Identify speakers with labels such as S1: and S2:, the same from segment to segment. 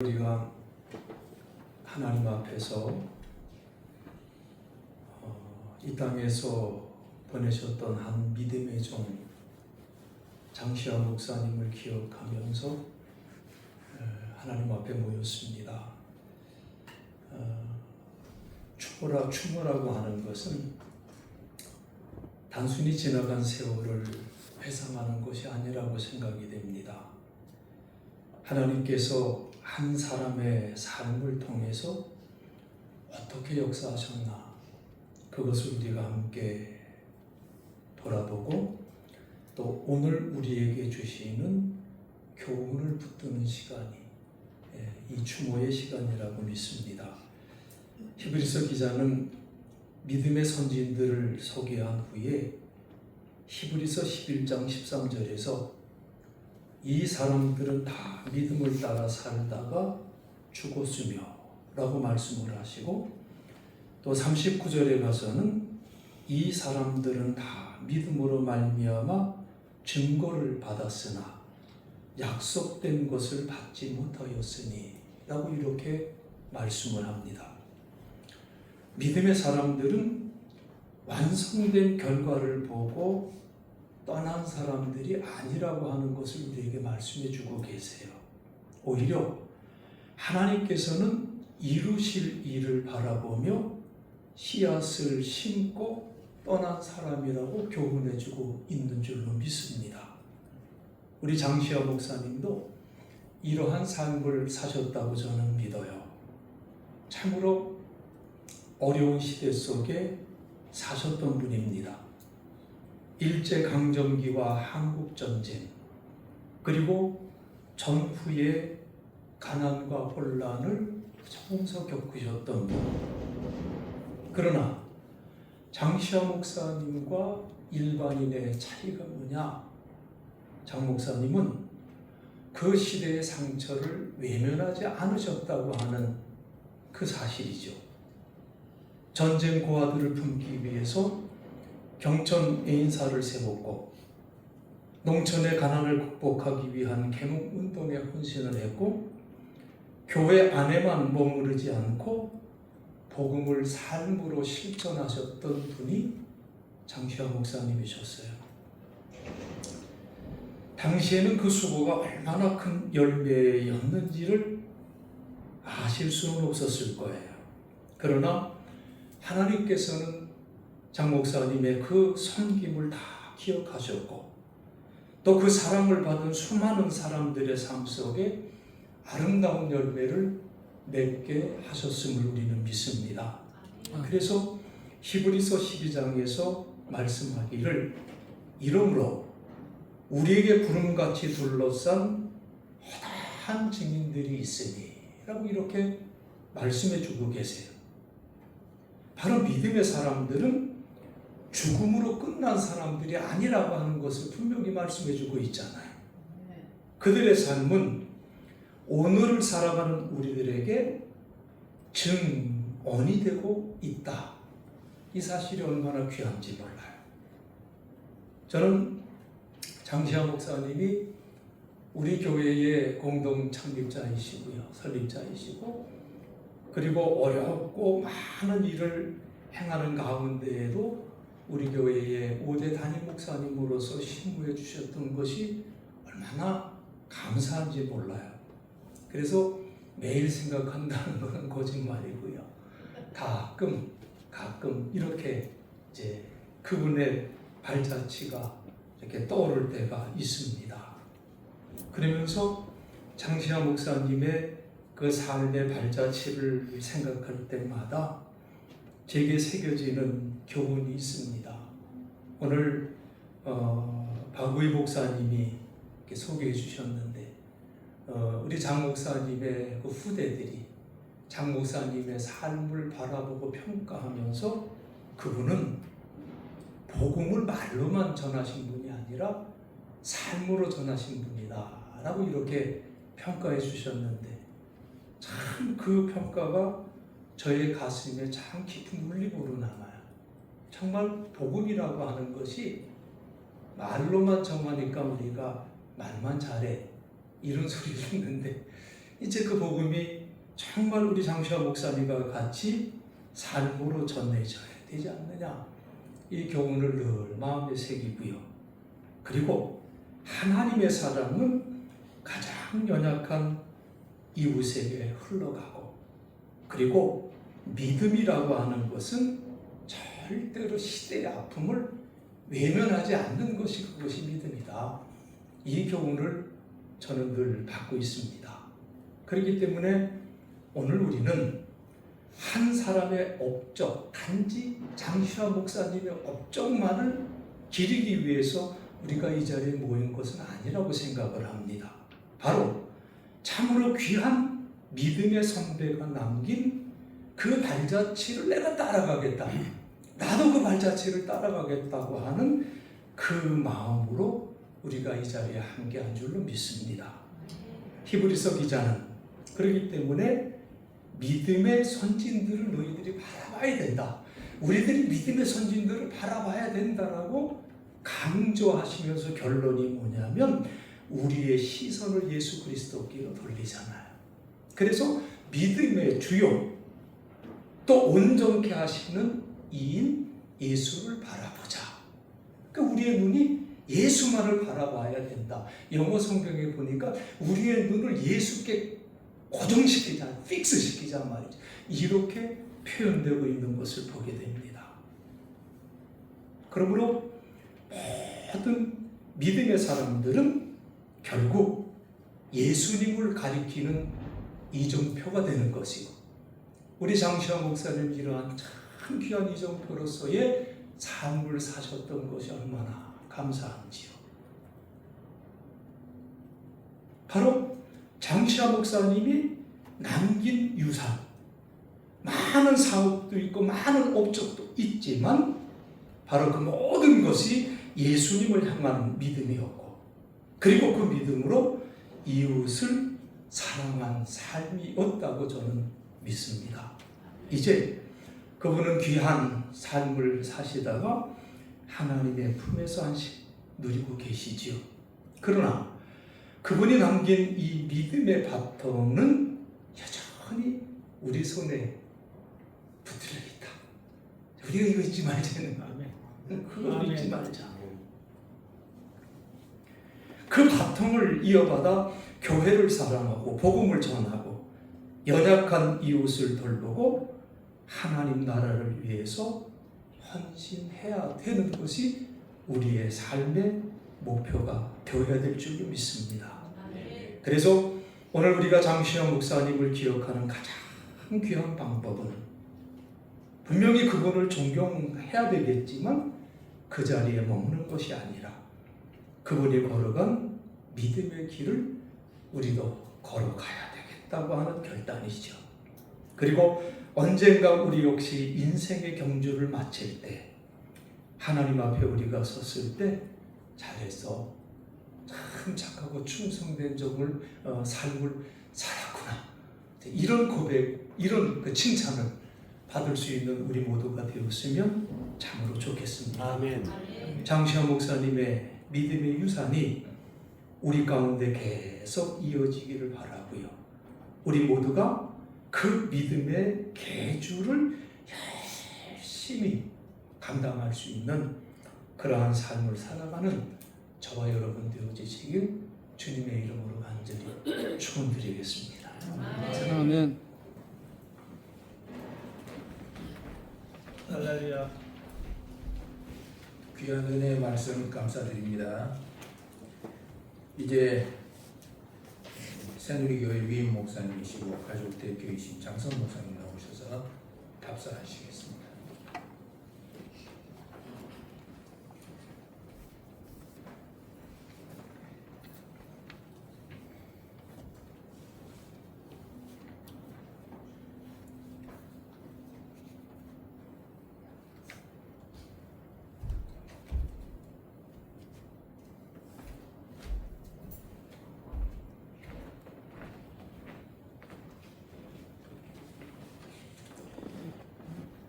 S1: 우리가 하나님 앞에서 이 땅에서 보내셨던 한 믿음의 종 장시환 목사님을 기억하면서 하나님 앞에 모였습니다. 추모라고 하는 것은 단순히 지나간 세월을 회상하는 것이 아니라고 생각이 됩니다. 하나님께서 한 사람의 삶을 통해서 어떻게 역사하셨나, 그것을 우리가 함께 돌아보고 또 오늘 우리에게 주시는 교훈을 붙드는 시간이 이 추모의 시간이라고 믿습니다. 히브리서 기자는 믿음의 선진들을 소개한 후에 히브리서 11장 13절에서 이 사람들은 다 믿음을 따라 살다가 죽었으며 라고 말씀을 하시고, 또 39절에 가서는 이 사람들은 다 믿음으로 말미암아 증거를 받았으나 약속된 것을 받지 못하였으니 라고 이렇게 말씀을 합니다. 믿음의 사람들은 완성된 결과를 보고 떠난 사람들이 아니라고 하는 것을 우리에게 말씀해 주고 계세요. 오히려 하나님께서는 이루실 일을 바라보며 씨앗을 심고 떠난 사람이라고 교훈해 주고 있는 줄로 믿습니다. 우리 장시환 목사님도 이러한 삶을 사셨다고 저는 믿어요. 참으로 어려운 시대 속에 사셨던 분입니다. 일제강점기와 한국전쟁, 그리고 전후의 가난과 혼란을 처음서 겪으셨던 분. 그러나 장시환 목사님과 일반인의 차이가 뭐냐? 장 목사님은 그 시대의 상처를 외면하지 않으셨다고 하는 그 사실이죠. 전쟁 고아들을 품기 위해서 경천 애인사를 세웠고, 농촌의 가난을 극복하기 위한 개몽운동에 헌신을 했고, 교회 안에만 머무르지 않고 복음을 삶으로 실천하셨던 분이 장시환 목사님이셨어요. 당시에는 그 수고가 얼마나 큰 열매였는지를 아실 수는 없었을 거예요. 그러나 하나님께서는 장 목사님의 그 섬김을 다 기억하셨고, 또 그 사랑을 받은 수많은 사람들의 삶 속에 아름다운 열매를 맺게 하셨음을 우리는 믿습니다. 그래서 히브리서 12장에서 말씀하기를 이러므로 우리에게 구름같이 둘러싼 허다한 증인들이 있으니 라고 이렇게 말씀해 주고 계세요. 바로 믿음의 사람들은 죽음으로 끝난 사람들이 아니라고 하는 것을 분명히 말씀해 주고 있잖아요. 그들의 삶은 오늘을 살아가는 우리들에게 증언이 되고 있다. 이 사실이 얼마나 귀한지 몰라요. 저는 장시환 목사님이 우리 교회의 공동 창립자이시고요, 설립자이시고, 그리고 어렵고 많은 일을 행하는 가운데에도 우리 교회의 5대 담임 목사님으로서 신무해 주셨던 것이 얼마나 감사한지 몰라요. 그래서 매일 생각한다는 것은 거짓말이고요. 가끔 이렇게 이제 그분의 발자취가 이렇게 떠오를 때가 있습니다. 그러면서 장시환 목사님의 그 삶의 발자취를 생각할 때마다 제게 새겨지는 교훈이 있습니다. 오늘 박의 목사님이 이렇게 소개해 주셨는데, 우리 장 목사님의 그 후대들이 장 목사님의 삶을 바라보고 평가하면서 그분은 복음을 말로만 전하신 분이 아니라 삶으로 전하신 분이다 라고 이렇게 평가해 주셨는데, 참 그 평가가 저의 가슴에 참 깊은 울림으로 남아요. 정말 복음이라고 하는 것이 말로만 정하니까 우리가 말만 잘해 이런 소리를 듣는데, 이제 그 복음이 정말 우리 장시환 목사님과 같이 삶으로 전해져야 되지 않느냐, 이 교훈을 늘 마음에 새기고요. 그리고 하나님의 사랑은 가장 연약한 이웃에게 흘러가고, 그리고 믿음이라고 하는 것은 절대로 시대의 아픔을 외면하지 않는 것이 그것이 믿음이다. 이 교훈을 저는 늘 받고 있습니다. 그렇기 때문에 오늘 우리는 한 사람의 업적, 단지 장시환 목사님의 업적만을 기리기 위해서 우리가 이 자리에 모인 것은 아니라고 생각을 합니다. 바로 참으로 귀한 믿음의 선배가 남긴 그 발자취를 내가 따라가겠다, 나도 그 발자취를 따라가겠다고 하는 그 마음으로 우리가 이 자리에 함께한 줄로 믿습니다. 히브리서 기자는 그렇기 때문에 믿음의 선진들을 너희들이 바라봐야 된다, 우리들이 믿음의 선진들을 바라봐야 된다라고 강조하시면서 결론이 뭐냐면 우리의 시선을 예수 그리스도께로 돌리잖아요. 그래서 믿음의 주요 또 온전케 하시는 이인 예수를 바라보자. 그러니까 우리의 눈이 예수만을 바라봐야 된다. 영어 성경에 보니까 우리의 눈을 예수께 고정시키자, 픽스시키자 말이죠. 이렇게 표현되고 있는 것을 보게 됩니다. 그러므로 모든 믿음의 사람들은 결국 예수님을 가리키는 이정표가 되는 것이고, 우리 장시환 목사님 이러한 참 귀한 이정표로서의 삶을 사셨던 것이 얼마나 감사한지요. 바로 장시환 목사님이 남긴 유산, 많은 사업도 있고 많은 업적도 있지만 바로 그 모든 것이 예수님을 향한 믿음이었고, 그리고 그 믿음으로 이웃을 사랑한 삶이었다고 저는 믿습니다. 이제 그분은 귀한 삶을 사시다가 하나님의 품에서 안식 누리고 계시지요. 그러나 그분이 남긴 이 믿음의 바통은 여전히 우리 손에 붙들려 있다. 우리가 이거 잊지 말자는 마음에 그걸 잊지 말자. 그 바통을 이어받아 교회를 사랑하고 복음을 전하고 연약한 이웃을 돌보고 하나님 나라를 위해서 헌신해야 되는 것이 우리의 삶의 목표가 되어야 될 줄 믿습니다. 그래서 오늘 우리가 장시환 목사님을 기억하는 가장 귀한 방법은 분명히 그분을 존경해야 되겠지만 그 자리에 머무는 것이 아니라 그분이 걸어간 믿음의 길을 우리도 걸어가야 되겠다고 하는 결단이죠. 그리고 언젠가 우리 역시 인생의 경주를 마칠 때 하나님 앞에 우리가 섰을 때 잘해서 참 착하고 충성된 삶을 살았구나, 이런 고백, 이런 그 칭찬을 받을 수 있는 우리 모두가 되었으면 참으로 좋겠습니다.
S2: 아멘.
S1: 장시환 목사님의 믿음의 유산이 우리 가운데 계속 이어지기를 바라고요. 우리 모두가 그 믿음의 계주를 열심히 감당할 수 있는 그러한 삶을 살아가는 저와 여러분 되어지시길 주님의 이름으로 간절히 축원드리겠습니다.
S3: 아멘.
S2: 할렐루야.
S4: 귀한 은혜의 말씀 감사드립니다. 이제 새누리교회 위임 목사님이시고 가족 대표이신 장선 목사님 나오셔서 답사하시겠습니다.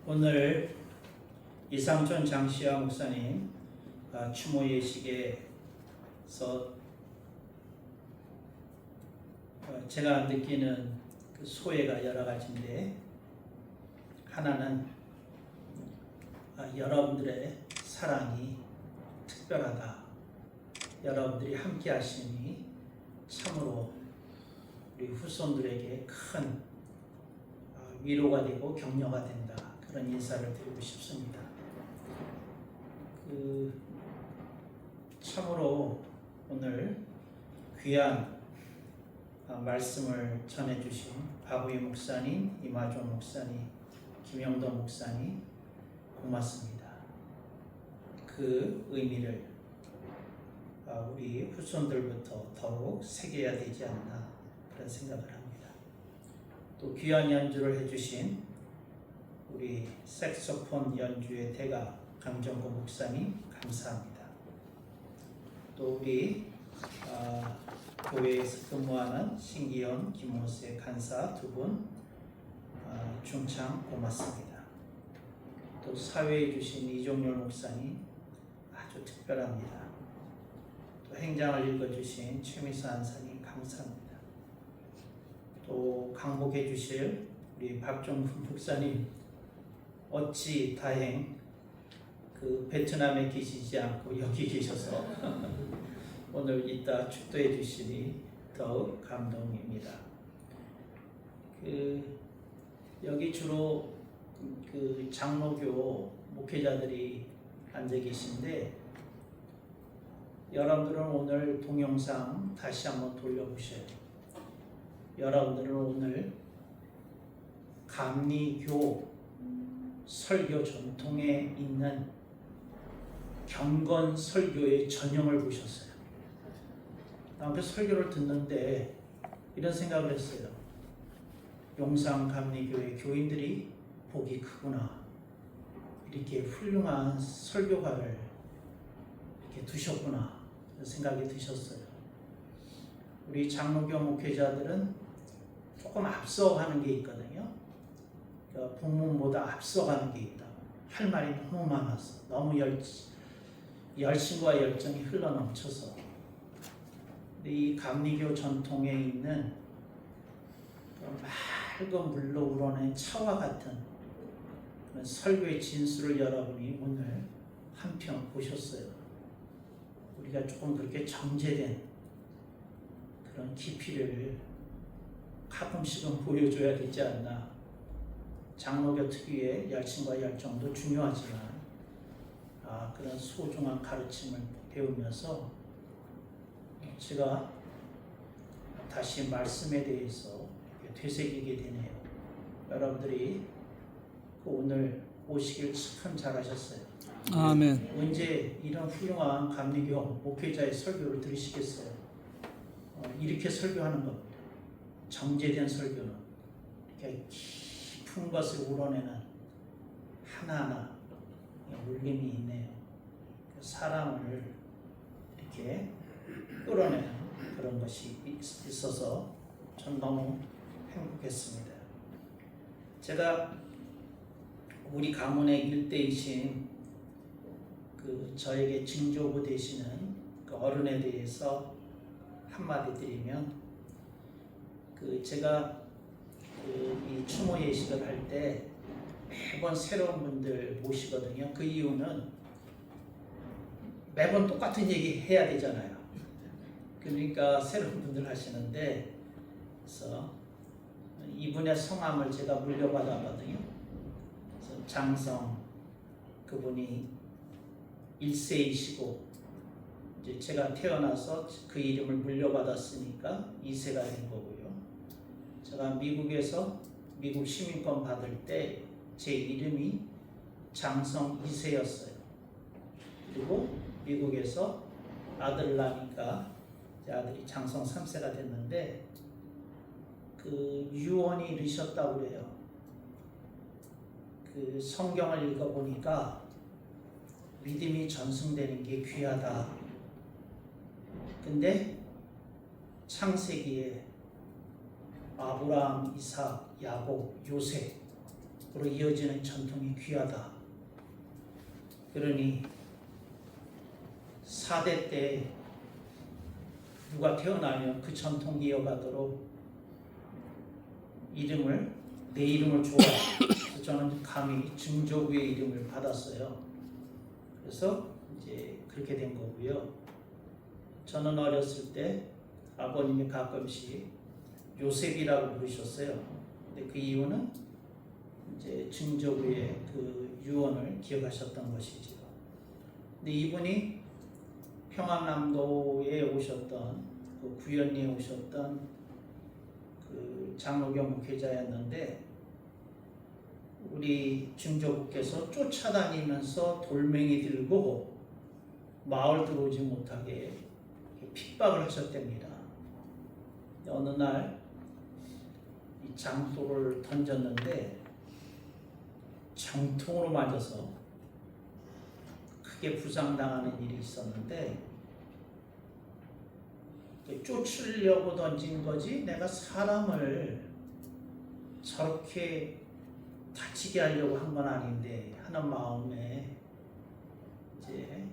S2: 오늘 이상촌 장시환 목사님 추모 예식에서 제가 느끼는 그 소외가 여러 가지인데 하나는 여러분들의 사랑이 특별하다. 여러분들이 함께 하시니 참으로 우리 후손들에게 큰 위로가 되고 격려가 된다. 그런 인사를 드리고 싶습니다. 참으로 오늘 귀한 말씀을 전해주신 박우희 목사님, 이마조 목사님, 김영도 목사님 고맙습니다. 그 의미를 우리 후손들부터 더욱 새겨야 되지 않나 그런 생각을 합니다. 또 귀한 연주를 해주신 우리 색소폰 연주의 대가 강정구 목사님 감사합니다. 또 우리 교회에서 근무하는 신기현, 김호세 간사 두 분 중참 고맙습니다. 또 사회에 주신 이종렬 목사님 아주 특별합니다. 또 행장을 읽어주신 최미수 한사님 감사합니다. 또 강복해 주실 우리 박종훈 목사님 어찌 다행 그 베트남에 계시지 않고 여기 계셔서 오늘 이따 축도해 주시니 더욱 감동입니다. 여기 주로 그 장로교 목회자들이 앉아 계신데 여러분들은 오늘 동영상 다시 한번 돌려보셔요. 여러분들은 오늘 감리교 설교 전통에 있는 경건 설교의 전형을 보셨어요. 그 설교를 듣는데 이런 생각을 했어요. 용산 감리교회 교인들이 복이 크구나. 이렇게 훌륭한 설교가를 이렇게 두셨구나. 그런 생각이 드셨어요. 우리 장로교 목회자들은 조금 앞서가는 게 있거든요. 본문보다 앞서가는 게 있다. 할 말이 너무 많아서 너무 열심과 열정이 흘러넘쳐서 이 감리교 전통에 있는 맑은 물로 우러낸 차와 같은 그런 설교의 진수를 여러분이 오늘 한편 보셨어요. 우리가 조금 그렇게 정제된 그런 깊이를 가끔씩은 보여줘야 되지 않나. 장로교 특유의 열심과 열정도 중요하지만 그런 소중한 가르침을 배우면서 제가 다시 말씀에 대해서 되새기게 되네요. 여러분들이 오늘 오시길 참 잘하셨어요.
S3: 아멘.
S2: 언제 이런 훌륭한 감리교 목회자의 설교를 들으시겠어요? 이렇게 설교하는 겁니다. 정제된 설교는 이렇게 깊은 것을 우러내는 하나하나 울림이 있네요. 사람을 이렇게 끌어내는 그런 것이 있어서 전 너무 행복했습니다. 제가 우리 가문의 일대이신 그 저에게 징조부 되시는 그 어른에 대해서 한마디 드리면 제가 이 추모 예식을 할 때 매번 새로운 분들 모시거든요. 그 이유는 매번 똑같은 얘기 해야 되잖아요. 그러니까 새로운 분들 하시는데 그래서 이분의 성함을 제가 물려받았거든요. 그래서 장성 그분이 1세이시고 이제 제가 태어나서 그 이름을 물려받았으니까 2세가 된 거고요. 제가 미국에서 미국 시민권 받을 때 제 이름이 장성 2세였어요. 그리고 미국에서 아들을 낳으니까 제 아들이 장성 3세가 됐는데 그 유언이 이르셨다고 그래요. 그 성경을 읽어보니까 믿음이 전승되는 게 귀하다. 근데 창세기에 아브라함, 이삭, 야곱, 요셉으로 이어지는 전통이 귀하다. 그러니 4대 때 누가 태어나면 그 전통 이어가도록 내 이름을 좋아해요. 그래서 저는 감히 증조부의 이름을 받았어요. 그래서 이제 그렇게 된 거고요. 저는 어렸을 때 아버님이 가끔씩 요셉이라고 부르셨어요. 근데 그 이유는 이제 증조부의 그 유언을 기억하셨던 것이죠. 근데 이분이 평안남도에 오셨던 그 구연리에 오셨던 그 장로교 목회자였는데 우리 증조부께서 쫓아다니면서 돌멩이 들고 마을 들어오지 못하게 핍박을 하셨답니다. 어느 날 이 장소를 던졌는데 정통으로 맞아서 크게 부상당하는 일이 있었는데 쫓으려고 던진 거지 내가 사람을 저렇게 다치게 하려고 한 건 아닌데 하는 마음에 이제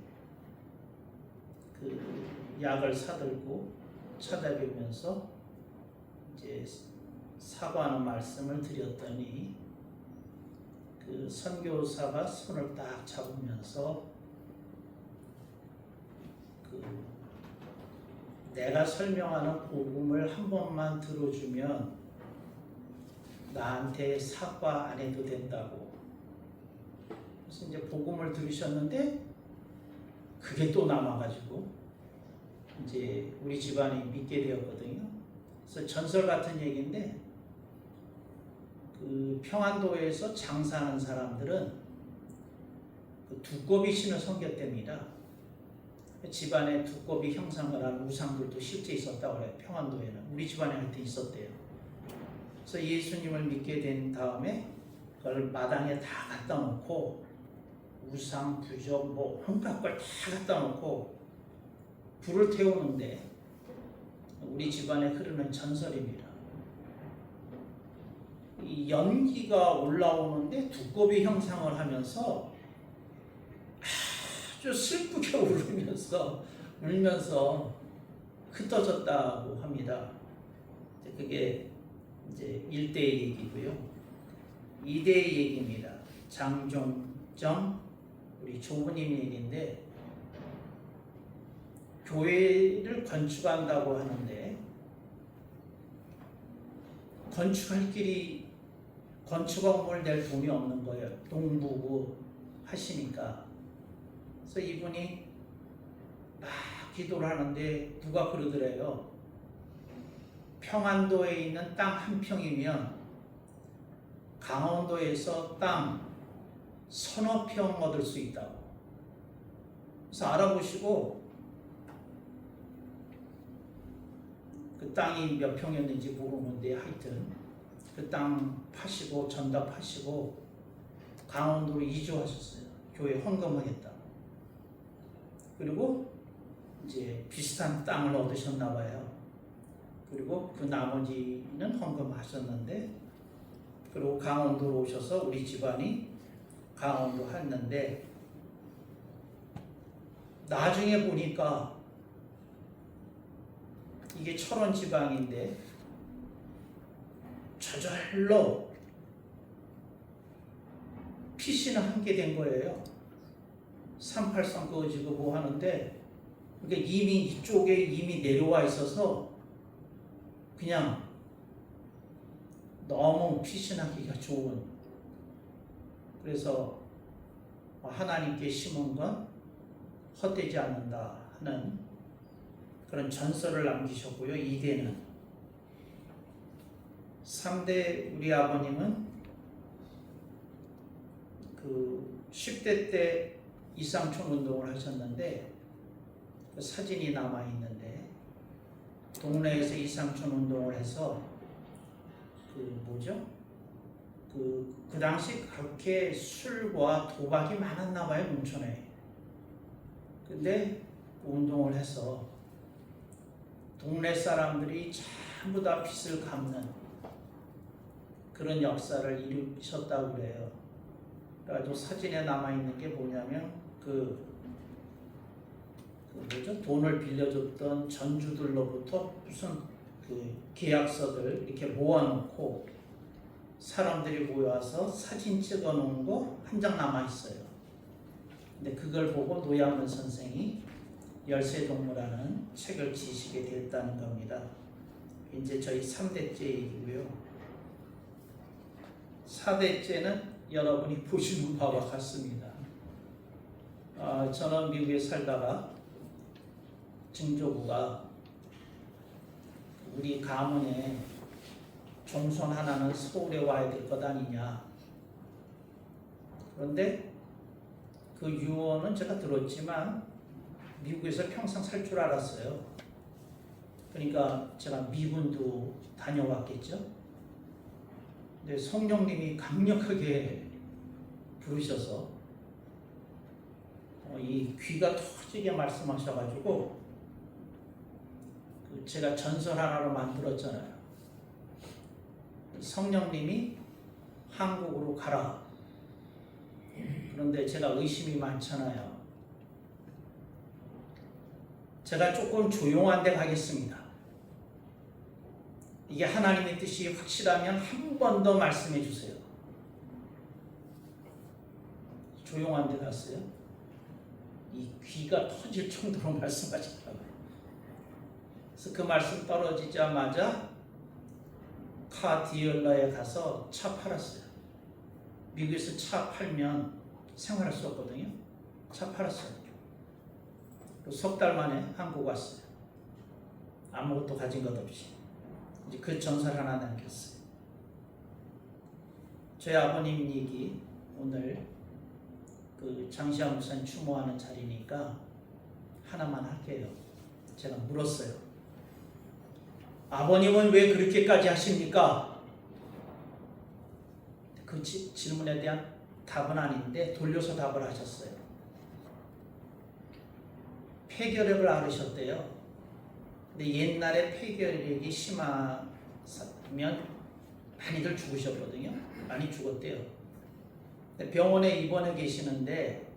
S2: 그 약을 사들고 찾아뵈면서 이제 사과하는 말씀을 드렸더니 그 선교사가 손을 딱 잡으면서 그 내가 설명하는 복음을 한 번만 들어주면 나한테 사과 안 해도 된다고. 그래서 이제 복음을 들으셨는데 그게 또 남아가지고 이제 우리 집안이 믿게 되었거든요. 그래서 전설 같은 얘기인데 그 평안도에서 장사하는 사람들은 그 두꺼비 신을 섬겼답니다. 집안에 두꺼비 형상을 한 우상들도 실제 있었다고 해요. 평안도에는 우리 집안에 하여튼 있었대요. 그래서 예수님을 믿게 된 다음에 그걸 마당에 다 갖다 놓고 우상, 부적, 뭐 온갖 걸 다 갖다 놓고 불을 태우는데 우리 집안에 흐르는 전설입니다. 이 연기가 올라오는데 두꺼비 형상을 하면서 아주 슬프게 울면서 흩어졌다고 합니다. 그게 이제 1대의 얘기고요. 2대의 얘기입니다. 장종정 우리 조부님 얘기인데 교회를 건축한다고 하는데 건축할 길이 건축원을 낼 돈이 없는 거예요. 농부고 하시니까. 그래서 이분이 막 기도를 하는데 누가 그러더래요. 평안도에 있는 땅 한 평이면 강원도에서 땅 서너 평 얻을 수 있다고. 그래서 알아보시고 그 땅이 몇 평이었는지 모르는데 하여튼 그 땅 파시고 전답 파시고 강원도로 이주하셨어요. 교회 헌금하겠다. 그리고 이제 비슷한 땅을 얻으셨나 봐요. 그리고 그 나머지는 헌금하셨는데 그리고 강원도로 오셔서 우리 집안이 강원도 했는데 나중에 보니까 이게 철원 지방인데 저절로 피신을 하게 된 거예요. 383 꺼지고 뭐 하는데 그러니까 이미 이쪽에 이미 내려와 있어서 그냥 너무 피신하기가 좋은, 그래서 하나님께 심은 건 헛되지 않는다 하는 그런 전설을 남기셨고요. 2대는 3대 우리 아버님은 그 10대 때 이상촌 운동을 하셨는데 그 사진이 남아 있는데 동네에서 이상촌 운동을 해서 그 당시 그렇게 술과 도박이 많았나 봐요, 농촌에. 근데 운동을 해서 동네 사람들이 전부 다 빚을 갚는 그런 역사를 이루셨다고 그래요. 그래가지고 사진에 남아있는 게 뭐냐면 돈을 빌려줬던 전주들로부터 무슨 그 계약서들 이렇게 모아놓고 사람들이 모여와서 사진 찍어 놓은 거 한 장 남아 있어요. 근데 그걸 보고 노양문 선생이 열쇠동무라는 책을 지시게 됐다는 겁니다. 이제 저희 3대째 얘기고요. 4대째는 여러분이 보시는 바와 같습니다. 저는 미국에 살다가 증조부가 우리 가문에 종손 하나는 서울에 와야 될 것 아니냐. 그런데 그 유언은 제가 들었지만 미국에서 평생 살 줄 알았어요. 그러니까 제가 미군도 다녀왔겠죠. 근데 성령님이 강력하게 부르셔서 이 귀가 터지게 말씀하셔가지고 제가 전설 하나로 만들었잖아요. 성령님이 한국으로 가라. 그런데 제가 의심이 많잖아요. 제가 조금 조용한 데 가겠습니다. 이게 하나님의 뜻이 확실하면 한 번 더 말씀해 주세요. 조용한 데 갔어요. 이 귀가 터질 정도로 말씀하시더라고요. 그래서 그 말씀 떨어지자마자 카 디얼러에 가서 차 팔았어요. 미국에서 차 팔면 생활할 수 없거든요. 차 팔았어요. 석 달 만에 한국 왔어요. 아무것도 가진 것 없이. 이제 그 전설 하나 남겼어요. 저희 아버님 얘기 오늘 그 장시환 목사님 추모하는 자리니까 하나만 할게요. 제가 물었어요. 아버님은 왜 그렇게까지 하십니까? 그 질문에 대한 답은 아닌데 돌려서 답을 하셨어요. 폐결핵을 앓으셨대요. 근데 옛날에 폐결핵이 심하면 많이들 죽으셨거든요. 많이 죽었대요. 근데 병원에 입원해 계시는데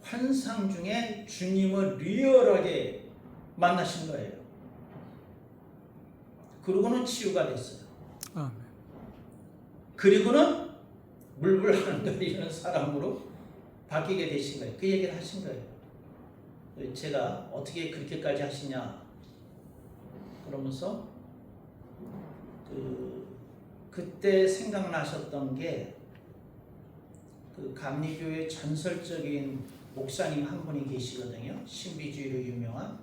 S2: 환상 중에 주님을 리얼하게 만나신 거예요. 그러고는 치유가 됐어요. 그리고는 물불 하는 사람으로 바뀌게 되신 거예요. 그 얘기를 하신 거예요. 제가 어떻게 그렇게까지 하시냐 그러면서 그때 생각나셨던 게 그 감리교회 전설적인 목사님 한 분이 계시거든요. 신비주의로 유명한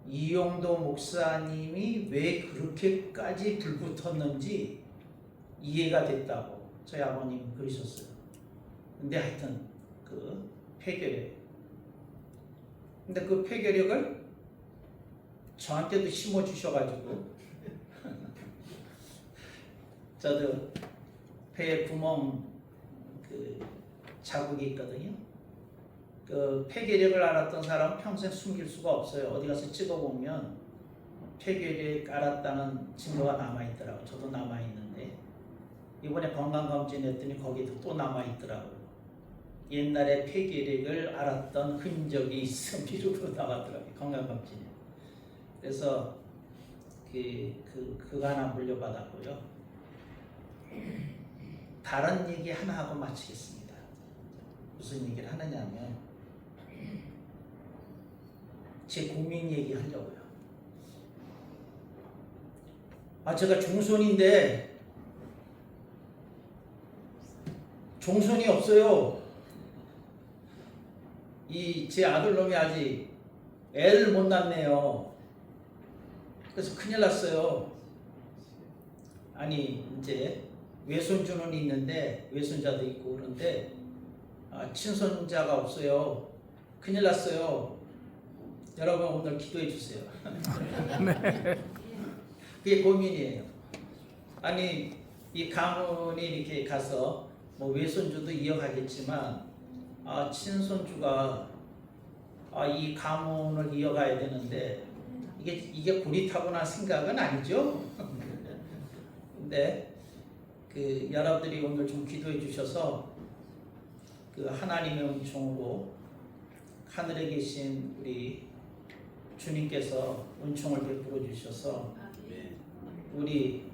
S2: 이용도 목사님이 왜 그렇게까지 불붙었는지 이해가 됐다고 저희 아버님 그러셨어요. 근데 하여튼 그 폐결핵. 근데 그 폐결핵을 저한테도 심어주셔가지고 저도 폐 구멍 그 자국이 있거든요. 그 폐결핵을 앓았던 사람은 평생 숨길 수가 없어요. 어디 가서 찍어보면 폐결핵 앓았다는 증거가 남아있더라고요. 저도 남아있는데 이번에 건강검진 했더니 거기도 또 남아있더라고요. 옛날에 폐결핵을 앓았던 흔적이 있음 미루로 나왔더라고요. 건강검진에. 그래서 그거 하나 물려받았고요. 다른 얘기 하나 하고 마치겠습니다. 무슨 얘기를 하느냐면 제 고민 얘기 하려고요. 제가 종손인데 종손이 없어요. 제 아들놈이 아직 애를 못 낳네요. 그래서 큰일 났어요. 아니 이제 외손주는 있는데 외손자도 있고 그런데 친손자가 없어요. 큰일 났어요. 여러분 오늘 기도해 주세요. 그게 고민이에요. 아니 이 가문이 이렇게 가서 뭐 외손주도 이어가겠지만 친손주가 이 가문을 이어가야 되는데 이게 고리타분한 생각은 아니죠. 근데 여러분들이 오늘 좀 기도해 주셔서 그 하나님의 은총으로 하늘에 계신 우리 주님께서 은총을 베풀어 주셔서 우리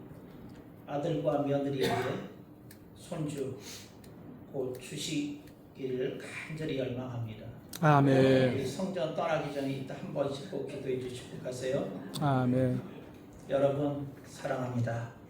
S2: 아들과 며느리에게 손주 곧 주시기를 간절히 열망합니다.
S3: 아멘.
S2: 우리 성전 떠나기 전에 이따 한 번씩 꼭 기도해 주시고 가세요.
S3: 아멘.
S2: 여러분 사랑합니다.